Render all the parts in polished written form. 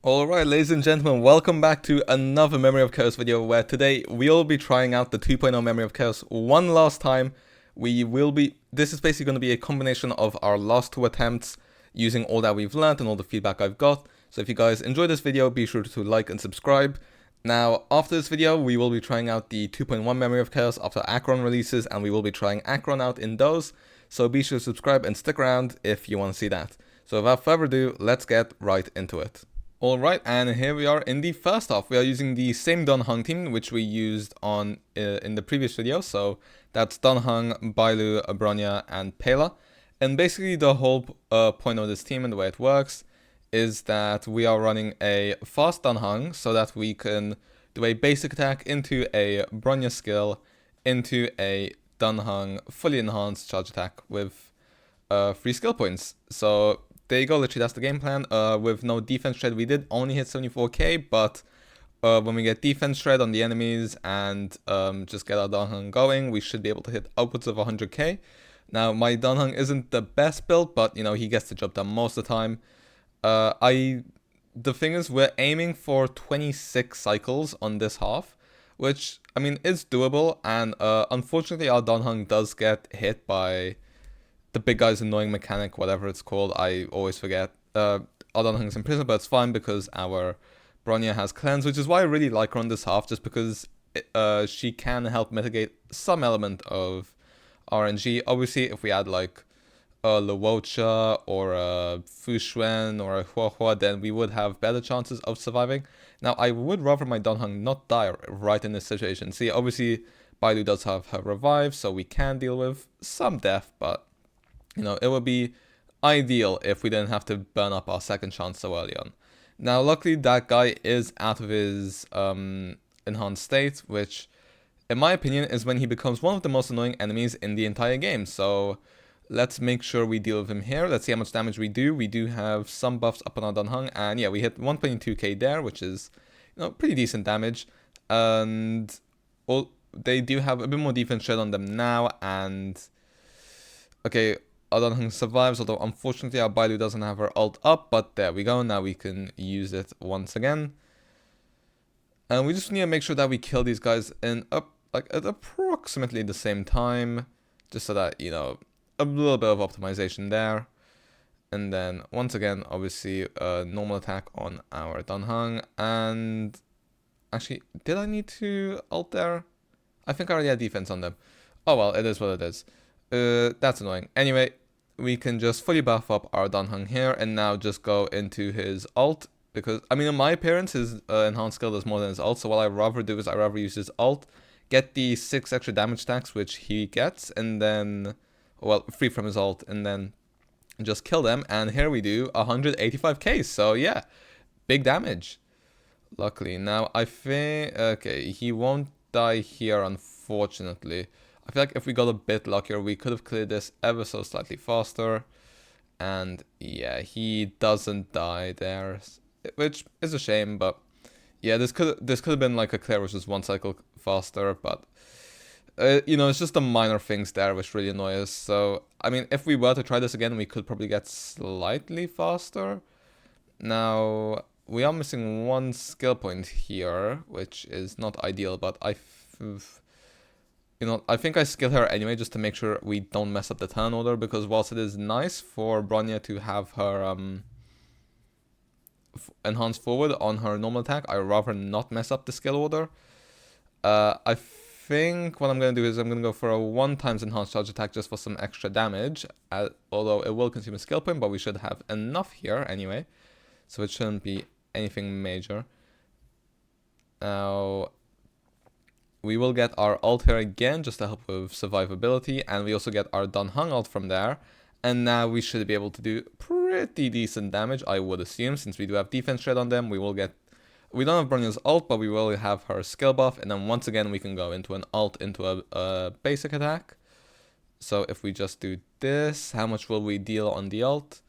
Alright, ladies and gentlemen, welcome back to another Memory of Chaos video where today we'll be trying out the 2.0 Memory of Chaos one last time. This is basically going to be a combination of our last two attempts using all that we've learned and all the feedback I've got. So if you guys enjoyed this video, be sure to like and subscribe. Now, after this video, we will be trying out the 2.1 Memory of Chaos after Akron releases, and we will be trying Akron out in those. So be sure to subscribe and stick around if you want to see that. So without further ado, let's get right into it. Alright, and here we are in the first half. We are using the same Dan Heng team, which we used on in the previous video. So that's Dan Heng, Bailu, Bronya, and Pela. And basically the whole point of this team and the way it works is that we are running a fast Dan Heng so that we can do a basic attack into a Bronya skill into a Dan Heng fully enhanced charge attack with 3 skill points. So there you go, literally that's the game plan. With no defense shred, we did only hit 74k, but when we get defense shred on the enemies and just get our Dan Heng going, we should be able to hit upwards of 100k. Now, my Dan Heng isn't the best build, but you know, he gets the job done most of the time. The thing is, we're aiming for 26 cycles on this half, which, I mean, is doable, and unfortunately our Dan Heng does get hit by the big guy's annoying mechanic, whatever it's called. I always forget. Dan Heng's in prison, but it's fine because our Bronya has cleanse, which is why I really like her on this half, just because she can help mitigate some element of RNG. Obviously, if we add like a Luocha or a Fu Xuan or a Huahua, then we would have better chances of surviving. Now, I would rather my Dan Heng not die right in this situation. See, obviously, Bailu does have her revive, so we can deal with some death, but you know, it would be ideal if we didn't have to burn up our second chance so early on. Now, luckily, that guy is out of his enhanced state, which, in my opinion, is when he becomes one of the most annoying enemies in the entire game. So let's make sure we deal with him here. Let's see how much damage we do. We do have some buffs up on our Dan Heng, and yeah, we hit 122k there, which is, you know, pretty decent damage. And they do have a bit more defense shed on them now, and okay, our Dan Heng survives, although unfortunately our Bailu doesn't have her ult up, but there we go, now we can use it once again. And we just need to make sure that we kill these guys in at approximately the same time, just so that, you know, a little bit of optimization there. And then once again, obviously, normal attack on our Dan Heng. And actually, did I need to ult there? I think I already had defense on them. Oh well, it is what it is. That's annoying. Anyway, we can just fully buff up our Dan Heng here and now just go into his ult, because, I mean, in my appearance, his enhanced skill does more than his ult, so what I'd rather do is I'd rather use his ult, get the 6 extra damage stacks which he gets, and then, well, free from his ult, and then just kill them, and here we do 185k, so yeah, big damage, luckily. Now, I think, okay, he won't die here, unfortunately. I feel like if we got a bit luckier, we could have cleared this ever so slightly faster. And yeah, he doesn't die there, which is a shame, but yeah, this could have been like a clear which is 1 cycle faster, but you know, it's just the minor things there which really annoy us. So, I mean, if we were to try this again, we could probably get slightly faster. Now, we are missing 1 skill point here, which is not ideal, but you know, I think I skill her anyway just to make sure we don't mess up the turn order, because whilst it is nice for Bronya to have her enhanced forward on her normal attack, I'd rather not mess up the skill order. I think what I'm going to do is I'm going to go for a 1 times enhanced charge attack just for some extra damage, although it will consume a skill point, but we should have enough here anyway, so it shouldn't be anything major. Now, we will get our ult here again just to help with survivability, and we also get our Dan Heng ult from there, and now we should be able to do pretty decent damage, I would assume, since we do have defense shred on them. We don't have Bronya's ult, but we will have her skill buff, and then once again we can go into an ult into a basic attack. So if we just do this, how much will we deal on the ult?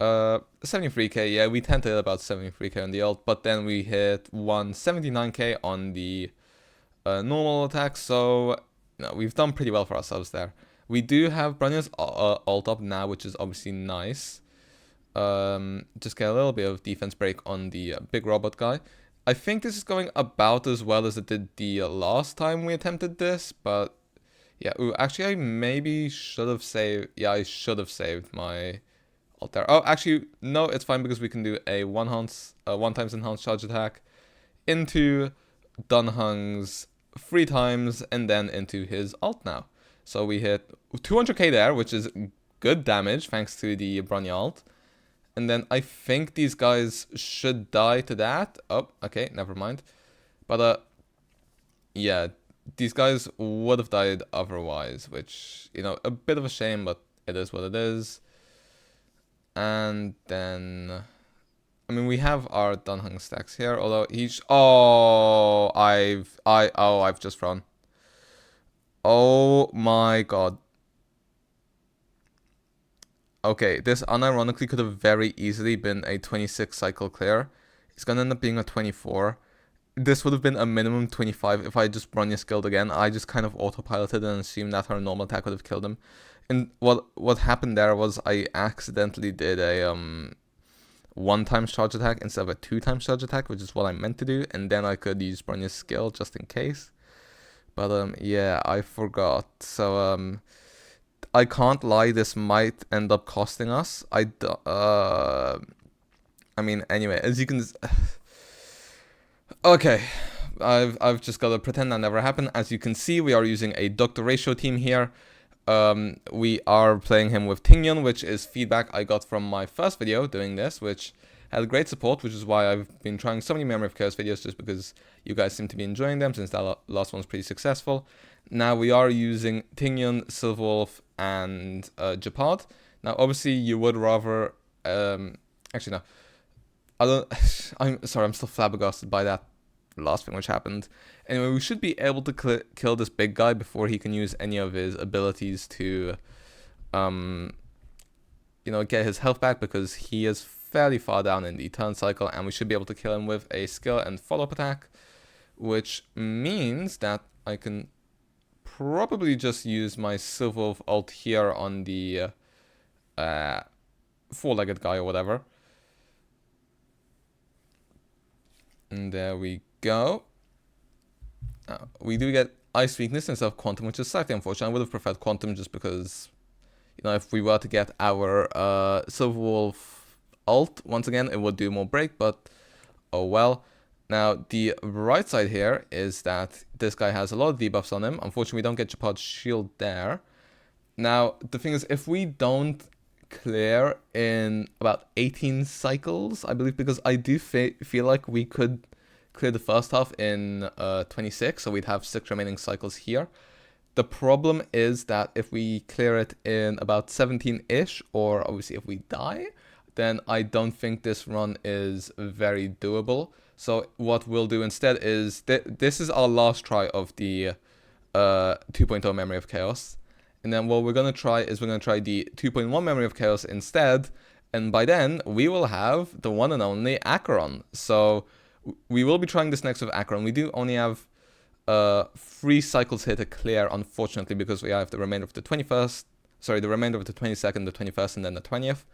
73k, yeah, we tend to hit about 73k on the ult, but then we hit 179k on the normal attack, so you know, we've done pretty well for ourselves there. We do have Bronya's ult up now, which is obviously nice. just get a little bit of defense break on the big robot guy. I think this is going about as well as it did the last time we attempted this, but yeah, ooh, actually I maybe should have saved, yeah, I should have saved my ult there. Oh, actually, no, it's fine because we can do a one times enhanced charge attack into Dan Heng's 3 times and then into his ult now. So we hit 200k there, which is good damage thanks to the Bronya ult. And then I think these guys should die to that. Oh, okay, never mind. But yeah, these guys would have died otherwise, which, you know, a bit of a shame, but it is what it is. And then, I mean, we have our Dan Heng stacks here, although he's, oh, I've just run. Oh my god. Okay, this unironically could have very easily been a 26 cycle clear. It's gonna end up being a 24. This would have been a minimum 25 if I just Bronya skilled again. I just kind of autopiloted and assumed that her normal attack would have killed him. And what happened there was I accidentally did a 1 times charge attack instead of a 2 times charge attack, which is what I meant to do, and then I could use Bronya's skill just in case. But yeah, I forgot. So I can't lie, this might end up costing us. I mean, anyway, as you can... Okay, I've just got to pretend that never happened. As you can see, we are using a Dr. Ratio team here. We are playing him with Tingyun, which is feedback I got from my first video doing this, which had great support, which is why I've been trying so many Memory of Chaos videos, just because you guys seem to be enjoying them, since that last one's pretty successful. Now we are using Tingyun, Silverwolf, and Japad. Now, obviously, you would rather... actually, no. I don't... I'm sorry, I'm still flabbergasted by that last thing which happened. Anyway, we should be able to kill this big guy before he can use any of his abilities to, you know, get his health back, because he is fairly far down in the turn cycle, and we should be able to kill him with a skill and follow-up attack, which means that I can probably just use my Silverwolf ult here on the four-legged guy or whatever. And there we go. We do get Ice Weakness instead of Quantum, which is slightly unfortunate. I would have preferred Quantum just because, you know, if we were to get our Silverwolf ult, once again, it would do more break, but oh well. Now, the right side here is that this guy has a lot of debuffs on him. Unfortunately, we don't get Japad's shield there. Now, the thing is, if we don't clear in about 18 cycles, I believe, because I do feel like we could clear the first half in 26, so we'd have 6 remaining cycles here. The problem is that if we clear it in about 17-ish, or obviously if we die, then I don't think this run is very doable. So what we'll do instead is, this is our last try of the 2.0 Memory of Chaos. And then what we're going to try is we're going to try the 2.1 Memory of Chaos instead. And by then, we will have the one and only Acheron. So we will be trying this next with Acheron. We do only have 3 cycles here to clear, unfortunately, because we have the remainder of the 21st. Sorry, the remainder of the 22nd, the 21st, and then the 20th.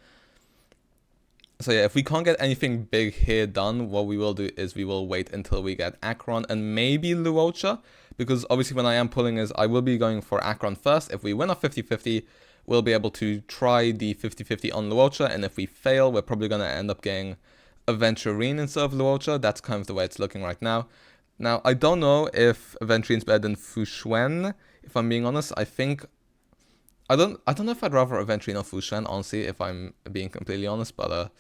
So yeah, if we can't get anything big here done, what we will do is we will wait until we get Acheron and maybe Luocha, because obviously when I am pulling is I will be going for Acheron first. If we win a 50-50, we'll be able to try the 50-50 on Luocha, and if we fail, we're probably going to end up getting Aventurine instead of Luocha. That's kind of the way it's looking right now. Now, I don't know if Aventurine's better than Fushuen, if I'm being honest. I don't know if I'd rather Aventurine or Fushuen, honestly, if I'm being completely honest, but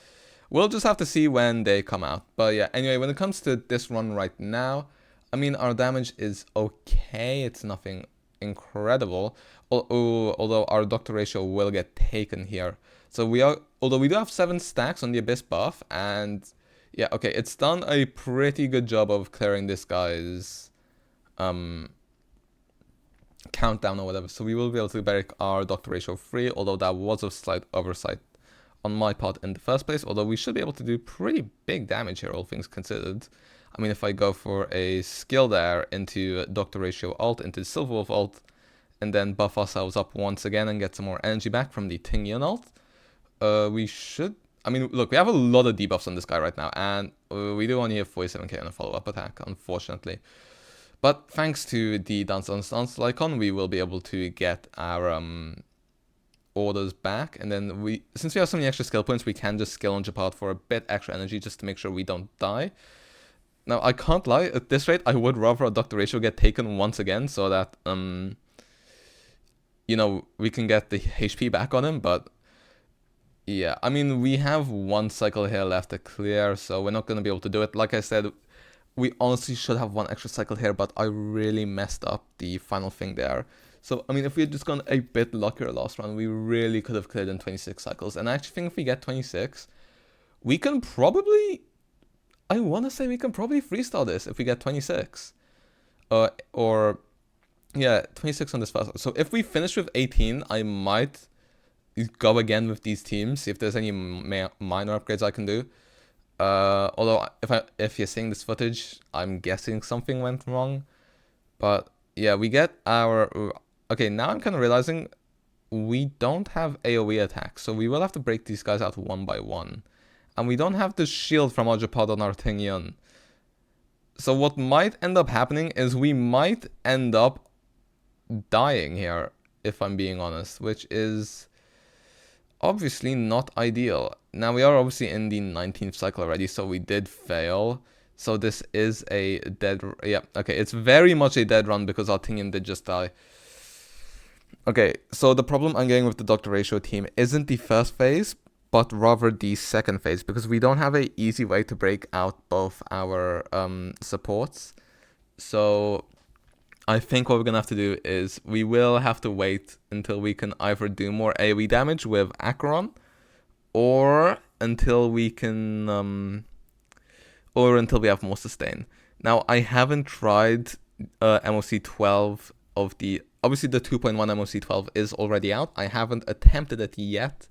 we'll just have to see when they come out. But yeah, anyway, when it comes to this run right now, I mean, our damage is okay. It's nothing incredible, although our Doctor Ratio will get taken here. So although we do have 7 stacks on the Abyss buff, and yeah, okay, it's done a pretty good job of clearing this guy's countdown or whatever, so we will be able to break our Doctor Ratio free, although that was a slight oversight on my part in the first place, although we should be able to do pretty big damage here, all things considered. I mean, if I go for a skill there into Doctor Ratio ult, into Silverwolf ult, and then buff ourselves up once again and get some more energy back from the Tingyun ult, we should... I mean, look, we have a lot of debuffs on this guy right now, and we do only have 47k on a follow-up attack, unfortunately. But thanks to the Dance on Stance icon, we will be able to get our orders back, and then since we have so many extra skill points, we can just skill on Japart for a bit extra energy just to make sure we don't die. Now, I can't lie, at this rate, I would rather a Dr. Ratio get taken once again so that, you know, we can get the HP back on him, but yeah, I mean, we have one cycle here left to clear, so we're not going to be able to do it. Like I said, we honestly should have one extra cycle here, but I really messed up the final thing there. So, I mean, if we had just gone a bit luckier last round, we really could have cleared in 26 cycles. And I actually think if we get 26, we can probably... I want to say we can probably freestyle this if we get 26. Or... yeah, 26 on this first. So if we finish with 18, I might go again with these teams, see if there's any minor upgrades I can do. Although if you're seeing this footage, I'm guessing something went wrong. But yeah, we get our... okay, now I'm kind of realizing we don't have AoE attacks, so we will have to break these guys out one by one. And we don't have the shield from Ojapod on our Tingyun. So what might end up happening is we might end up dying here, if I'm being honest, which is obviously not ideal. Now, we are obviously in the 19th cycle already, so we did fail. So this is a dead... yeah, okay, it's very much a dead run because our Tingyun did just die. Okay, so the problem I'm getting with the Dr. Ratio team isn't the first phase, but rather the second phase, because we don't have an easy way to break out both our supports. So I think what we're going to have to do is we will have to wait until we can either do more AoE damage with Acheron, or until we can, or until we have more sustain. Now, I haven't tried MOC 12 of the... obviously, the 2.1 MOC 12 is already out. I haven't attempted it yet.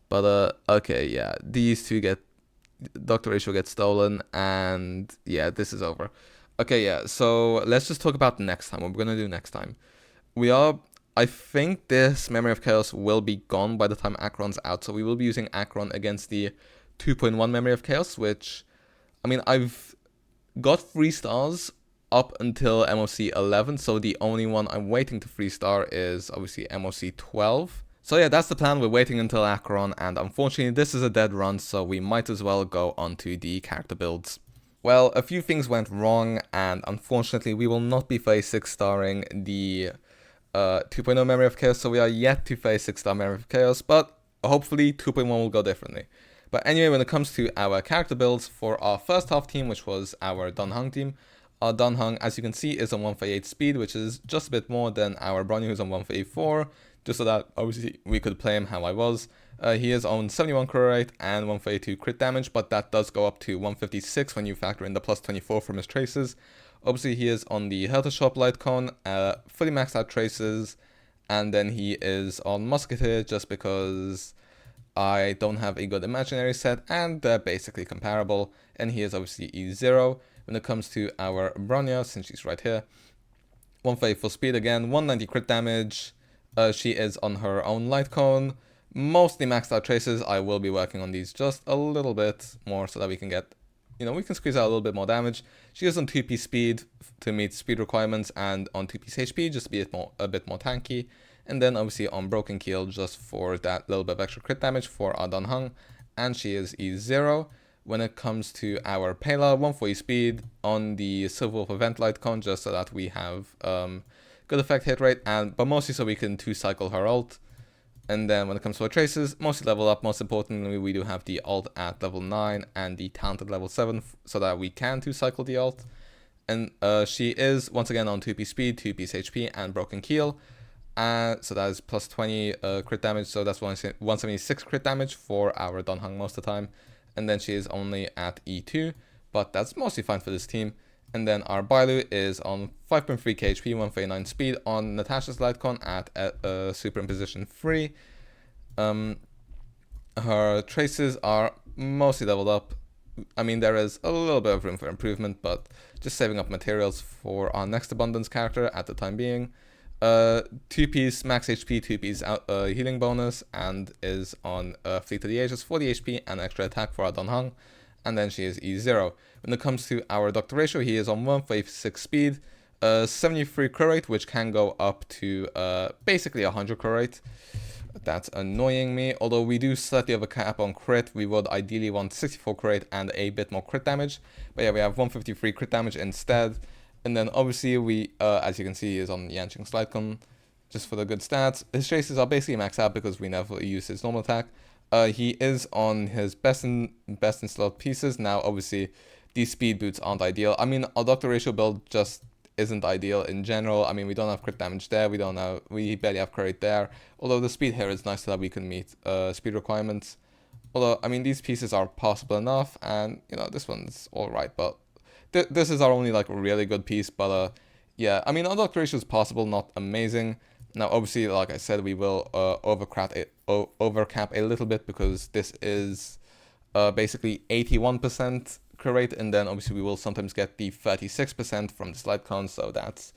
But, okay, yeah. These two get... Dr. Ratio gets stolen. And, yeah, this is over. Okay, yeah. So, let's just talk about next time. What we're going to do next time. I think this Memory of Chaos will be gone by the time Acheron's out. So, we will be using Acheron against the 2.1 Memory of Chaos, which... I mean, I've got 3 stars up until MOC 11, so the only one I'm waiting to 3-star is obviously MOC 12. So yeah, that's the plan. We're waiting until Acheron, and unfortunately this is a dead run, so we might as well go on to the character builds. Well, a few things went wrong, and unfortunately we will not be phase 6-starring the 2.0 Memory of Chaos, so we are yet to phase 6-star Memory of Chaos, but hopefully 2.1 will go differently. But anyway, when it comes to our character builds for our first half team, which was our Dan Heng team, our Dan Heng, as you can see, is on 138 speed, which is just a bit more than our Bronny, who's on 134, just so that obviously we could play him how I was. He is on 71 crit rate and 142 crit damage, but that does go up to 156 when you factor in the plus 24 from his traces. Obviously, he is on the Helter Shop light cone, fully maxed out traces, and then he is on Musketeer just because I don't have a good imaginary set, and they're basically comparable, and he is obviously E0. When it comes to our Bronya, since she's right here, 138 full speed again, 190 crit damage. She is on her own light cone, mostly maxed out traces. I will be working on these just a little bit more so that we can get, we can squeeze out a little bit more damage. She is on 2p speed to meet speed requirements, and on 2p HP just to be a bit more tanky. And then obviously on Broken Keel just for that little bit of extra crit damage for our Dan Heng, and she is E0. When it comes to our Pela, 140 speed on the Silver Wolf event light cone, just so that we have good effect hit rate, but mostly so we can 2-cycle her ult. And then when it comes to our traces, mostly level up. Most importantly, we do have the ult at level 9 and the talented level 7, so that we can 2-cycle the ult. And she is once again on 2p speed, 2p HP, and Broken Keel. So that is plus 20 crit damage, so that's 176 crit damage for our Dan Heng most of the time. And then she is only at E2, but that's mostly fine for this team. And then our Bailu is on 5.3k HP, 139 speed on Natasha's light cone at Superimposition 3. Her traces are mostly leveled up. I mean, there is a little bit of room for improvement, but just saving up materials for our next Abundance character at the time being. 2-piece max HP, 2-piece healing bonus, and is on Fleet of the Ages, 40 HP and extra attack for our Dan Heng, and then she is E0. When it comes to our Doctor Ratio, he is on 156 speed, 73 crit rate, which can go up to basically 100 crit rate. That's annoying me, although we do slightly have a cap on crit. We would ideally want 64 crit rate and a bit more crit damage, but yeah, we have 153 crit damage instead. And then obviously we, as you can see, is on Yanqing Slidecon, just for the good stats. His chases are basically maxed out because we never use his normal attack. He is on his best in slot pieces. Now obviously these speed boots aren't ideal. I mean, our Doctor Ratio build just isn't ideal in general. I mean, we don't have crit damage there, we barely have crit rate there. Although the speed here is nice so that we can meet speed requirements. Although, I mean, these pieces are possible enough, and, you know, this one's alright, but this is our only, like, really good piece, but, yeah, I mean, our Doctor Ratio is possible, not amazing. Now, obviously, like I said, we will overcap a little bit, because this is basically 81% crit rate, and then obviously we will sometimes get the 36% from the slide con, so that's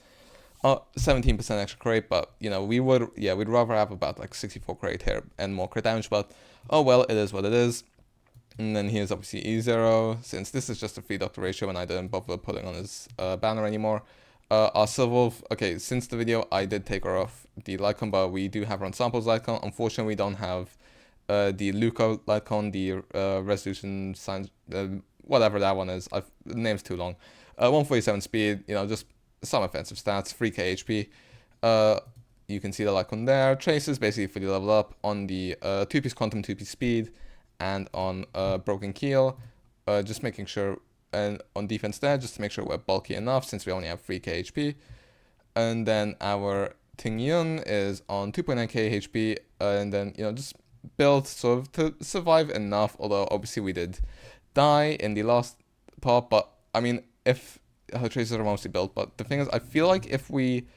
17% extra crit rate, but, you know, we'd rather have about, like, 64 crit rate here and more crit damage, but, oh well, it is what it is. And then here's obviously E0, since this is just a free Doctor Ratio and I didn't bother putting on his banner anymore. Our Silver Wolf, okay, since the video I did take her off the Lycon, but we do have her on Samples Lycon. Unfortunately, we don't have the Luca Lycon, the Resolution Signs, whatever that one is. The name's too long. 147 speed, you know, just some offensive stats, 3k HP. You can see the Lycon there. Traces basically fully level up on the 2-piece Quantum, 2-piece speed, and on Broken Keel. Just making sure, and on defense there, just to make sure we're bulky enough since we only have 3k HP. And then our Ting Yun is on 2.9k HP, and then, you know, just built sort of to survive enough, although obviously we did die in the last part, but I mean, if her traces are mostly built, but the thing is, I feel like if we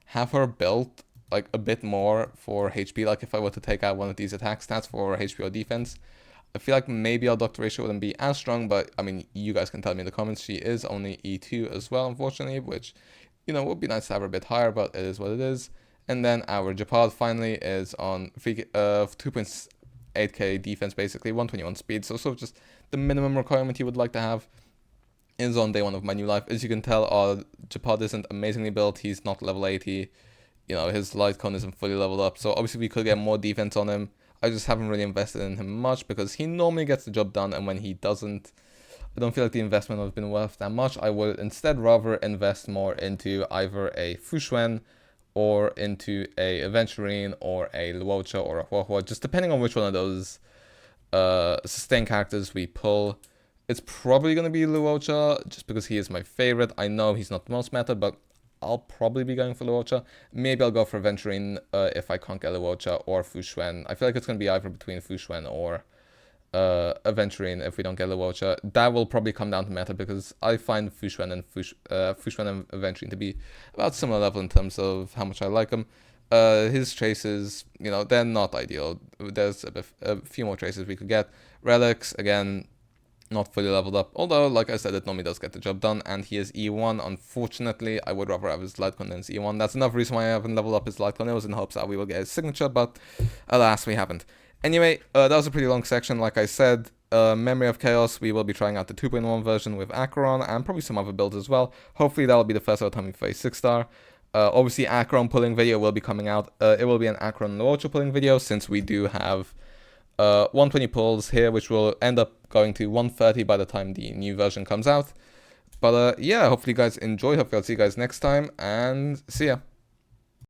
have her built like a bit more for HP, like if I were to take out one of these attack stats for HP or defense, I feel like maybe our Doctor Ratio wouldn't be as strong, but I mean, you guys can tell me in the comments. She is only E2 as well, unfortunately, which, you know, would be nice to have her a bit higher, but it is what it is. And then our Japad finally is on 2.8k defense, basically 121 speed, so sort of just the minimum requirement you would like to have. Is on day 1 of my new life. As you can tell, our Japad isn't amazingly built. He's not level 80. You know, his light con isn't fully leveled up, so obviously we could get more defense on him. I just haven't really invested in him much because he normally gets the job done, and when he doesn't, I don't feel like the investment has been worth that much. I would instead rather invest more into either a Fushuen or into a Aventurine or a Luocha or a Huohuo, just depending on which one of those sustain characters we pull. It's probably going to be Luocha, just because he is my favorite. I know he's not the most meta, but I'll probably be going for Luocha. Maybe I'll go for Aventurine if I can't get Luocha, or Fushuen. I feel like it's going to be either between Fushuen or Aventurine if we don't get Luocha. That will probably come down to meta, because I find Fushuen and Aventurine to be about similar level in terms of how much I like them. His traces, you know, they're not ideal. There's a few more traces we could get. Relics, again, not fully leveled up, although, like I said, it normally does get the job done, and he is E1. Unfortunately, I would rather have his Lightcon than his E1. That's another reason why I haven't leveled up his Lightcon. It was in hopes that we will get his signature, but alas, we haven't. Anyway, that was a pretty long section. Like I said, Memory of Chaos, we will be trying out the 2.1 version with Acheron, and probably some other builds as well. Hopefully that will be the first ever time we face 6-star. Obviously, Acheron pulling video will be coming out. It will be an Acheron Luocha pulling video, since we do have 120 pulls here, which will end up going to 130 by the time the new version comes out. But yeah, hopefully you guys enjoyed. Hopefully I'll see you guys next time, and see ya.